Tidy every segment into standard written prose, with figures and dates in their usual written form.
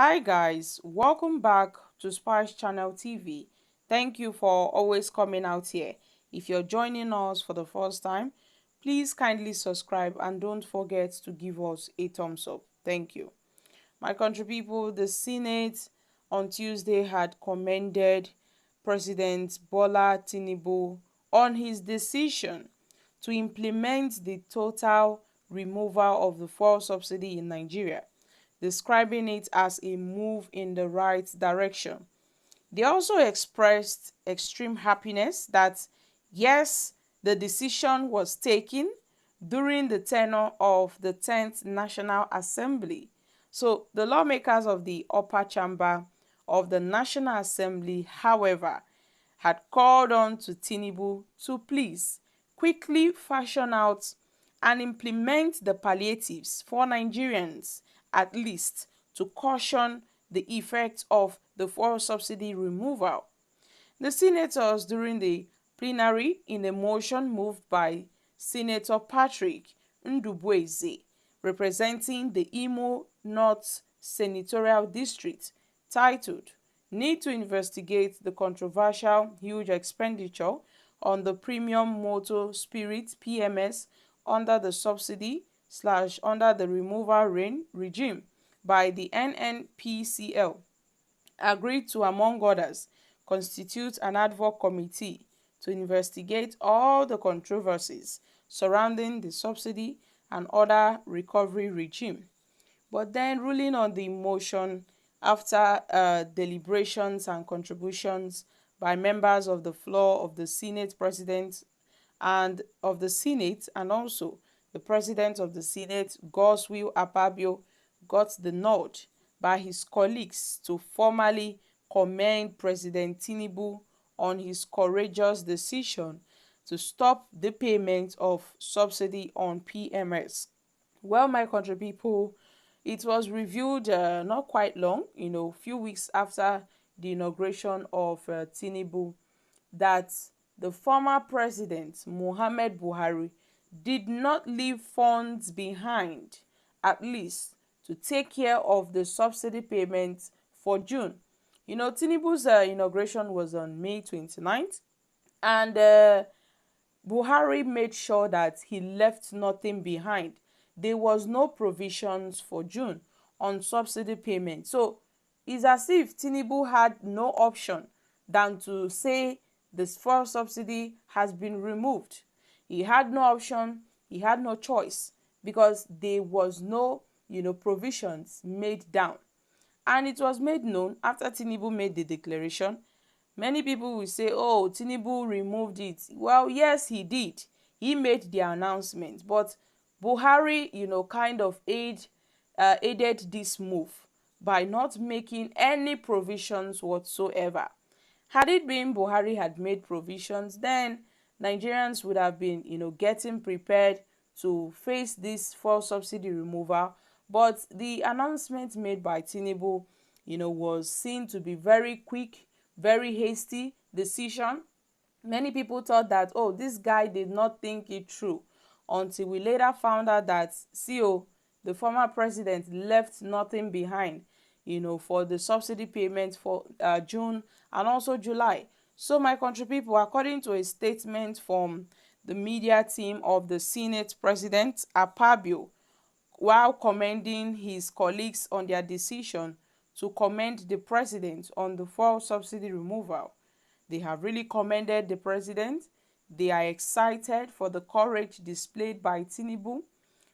Hi guys, welcome back to Spice Channel TV. Thank you for always coming out here. If you're joining us for the first time, please kindly subscribe and don't forget to give us a thumbs up. Thank you. My country people, the Senate on Tuesday had commended President Bola Tinubu on his decision to implement the total removal of the fuel subsidy in Nigeria, describing it as a move in the right direction. They also expressed extreme happiness that, yes, the decision was taken during the tenure of the 10th National Assembly. So, the lawmakers of the upper chamber of the National Assembly, however, had called on to Tinubu to please quickly fashion out and implement the palliatives for Nigerians, at least to caution the effects of the fuel subsidy removal. The senators during the plenary, in a motion moved by Senator Patrick Ndubueze, representing the Imo North Senatorial District, titled "Need to Investigate the Controversial Huge Expenditure on the Premium Motor Spirit (PMS) under the subsidy/under the removal regime by the NNPCL," agreed to, among others, constitute an ad hoc committee to investigate all the controversies surrounding the subsidy and other recovery regime. But then, ruling on the motion after deliberations and contributions by members of the floor of the Senate President and of the Senate, and also the President of the Senate, Godswill Akpabio, got the nod by his colleagues to formally commend President Tinubu on his courageous decision to stop the payment of subsidy on PMS. Well, my country people, it was reviewed not quite long, few weeks after the inauguration of Tinubu, that the former president, Muhammad Buhari, did not leave funds behind, at least to take care of the subsidy payments for June. Tinubu's inauguration was on May 29th, and Buhari made sure that he left nothing behind. There was no provisions for June on subsidy payment. So it's as if Tinubu had no option than to say this fuel subsidy has been removed. He had no option, he had no choice, because there was no provisions made down. And it was made known after Tinubu made the declaration. Many people will say, oh, Tinubu removed it. Well, yes, he did. He made the announcement. But Buhari, kind of aided this move by not making any provisions whatsoever. Had it been Buhari had made provisions, then Nigerians would have been, getting prepared to face this fuel subsidy removal. But the announcement made by Tinubu, was seen to be very quick, very hasty decision. Many people thought that, oh, this guy did not think it through, until we later found out that CO, the former president, left nothing behind, for the subsidy payment for June and also July. So, my country people, according to a statement from the media team of the Senate President Akpabio, while commending his colleagues on their decision to commend the president on the fuel subsidy removal. They have really commended the president. They are excited for the courage displayed by Tinubu,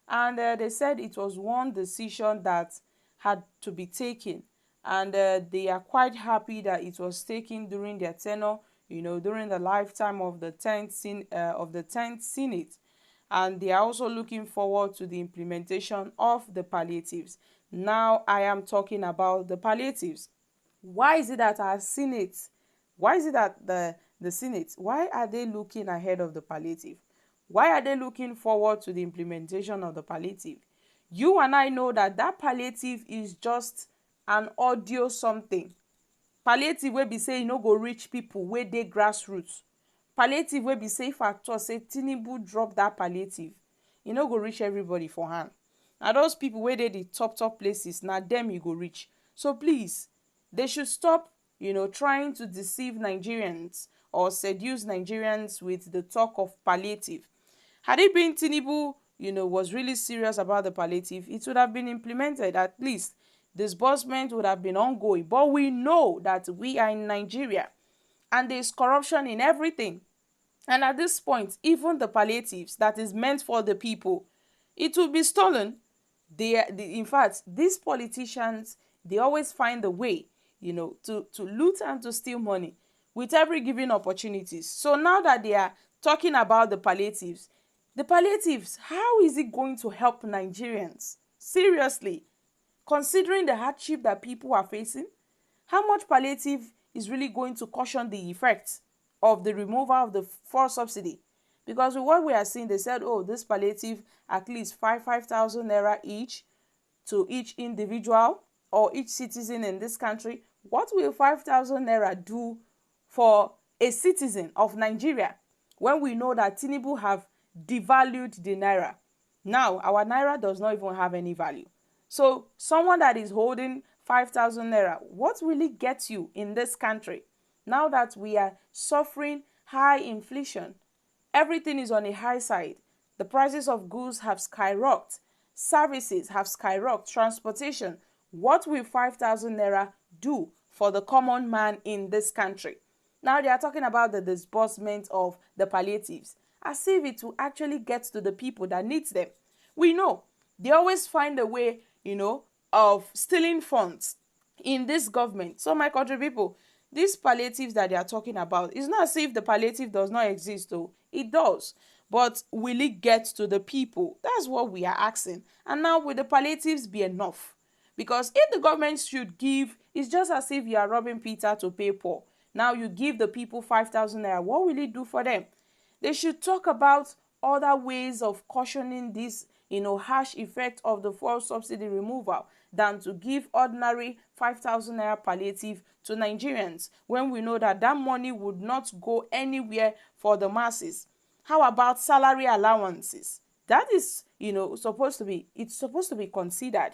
and they said it was one decision that had to be taken, and they are quite happy that it was taken during their tenure, during the lifetime of the 10th Senate, and they are also looking forward to the implementation of the palliatives. Now I am talking about the palliatives. Why is it that our Senate, why is it that the Senate, why are they looking ahead of the palliative? Why are they looking forward to the implementation of the palliative? You and I know that that palliative is just an audio something. Palliative wey be say e no go reach people wey dey grassroots. Palliative wey be say if I talk say Tinubu drop that palliative, e no go reach everybody for hand. Na those people wey dey the top places, na dem e go reach. So please, they should stop, trying to deceive Nigerians or seduce Nigerians with the talk of palliative. Had it been Tinubu, was really serious about the palliative, it would have been implemented. At least disbursement would have been ongoing. But we know that we are in Nigeria and there is corruption in everything. And at this point, even the palliatives that is meant for the people, it will be stolen. In fact, these politicians, they always find a way, to loot and to steal money with every given opportunities. So now that they are talking about the palliatives, how is it going to help Nigerians? Seriously, considering the hardship that people are facing, how much palliative is really going to cushion the effects of the removal of the fuel subsidy? Because with what we are seeing, they said, oh, this palliative, at least 5,000 naira each to each individual or each citizen in this country. What will 5,000 naira do for a citizen of Nigeria when we know that Tinubu have devalued the naira? Now, our naira does not even have any value. So, someone that is holding 5,000 naira, what will it get you in this country? Now that we are suffering high inflation, everything is on a high side. The prices of goods have skyrocketed. Services have skyrocketed. Transportation. What will 5,000 naira do for the common man in this country? Now they are talking about the disbursement of the palliatives, as if it will actually get to the people that needs them. We know they always find a way, of stealing funds in this government. So my country people, these palliatives that they are talking about, it's not as if the palliative does not exist though. It does. But will it get to the people? That's what we are asking. And now will the palliatives be enough? Because if the government should give, it's just as if you are robbing Peter to pay Paul. Now you give the people 5,000 naira. What will it do for them? They should talk about other ways of cautioning this, harsh effect of the fuel subsidy removal than to give ordinary 5,000 naira palliative to Nigerians when we know that that money would not go anywhere for the masses. How about salary allowances? That is, it's supposed to be considered.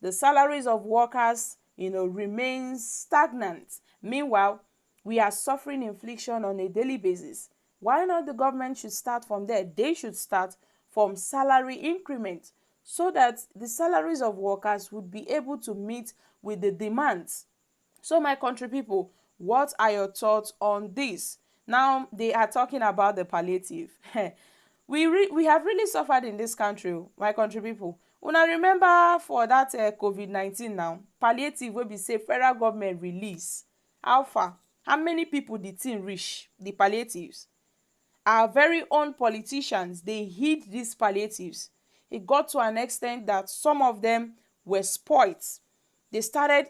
The salaries of workers, remain stagnant. Meanwhile, we are suffering inflation on a daily basis. Why not the government should start from there? They should start from salary increment so that the salaries of workers would be able to meet with the demands. So my country people, what are your thoughts on this? Now they are talking about the palliative. We have really suffered in this country, my country people. Una remember for that COVID-19 now, palliative wey be say federal government release. How far? How many people the thing reach? The palliatives. Our very own politicians, they hid these palliatives. It got to an extent that some of them were spoiled. They started,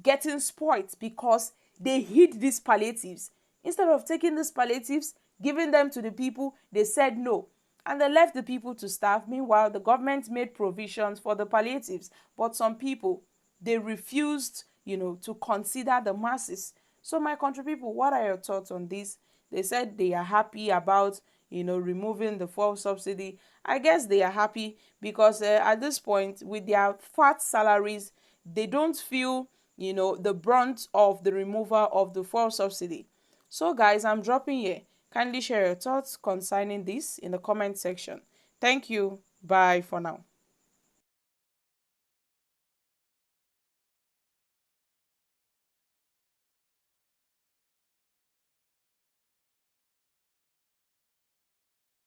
getting spoiled because they hid these palliatives. Instead of taking these palliatives, giving them to the people, they said no. And they left the people to starve. Meanwhile, the government made provisions for the palliatives. But some people, they refused, to consider the masses. So my country people, what are your thoughts on this? They said they are happy about, removing the fuel subsidy. I guess they are happy because at this point, with their fat salaries, they don't feel, the brunt of the removal of the fuel subsidy. So guys, I'm dropping here. Kindly share your thoughts concerning this in the comment section. Thank you. Bye for now.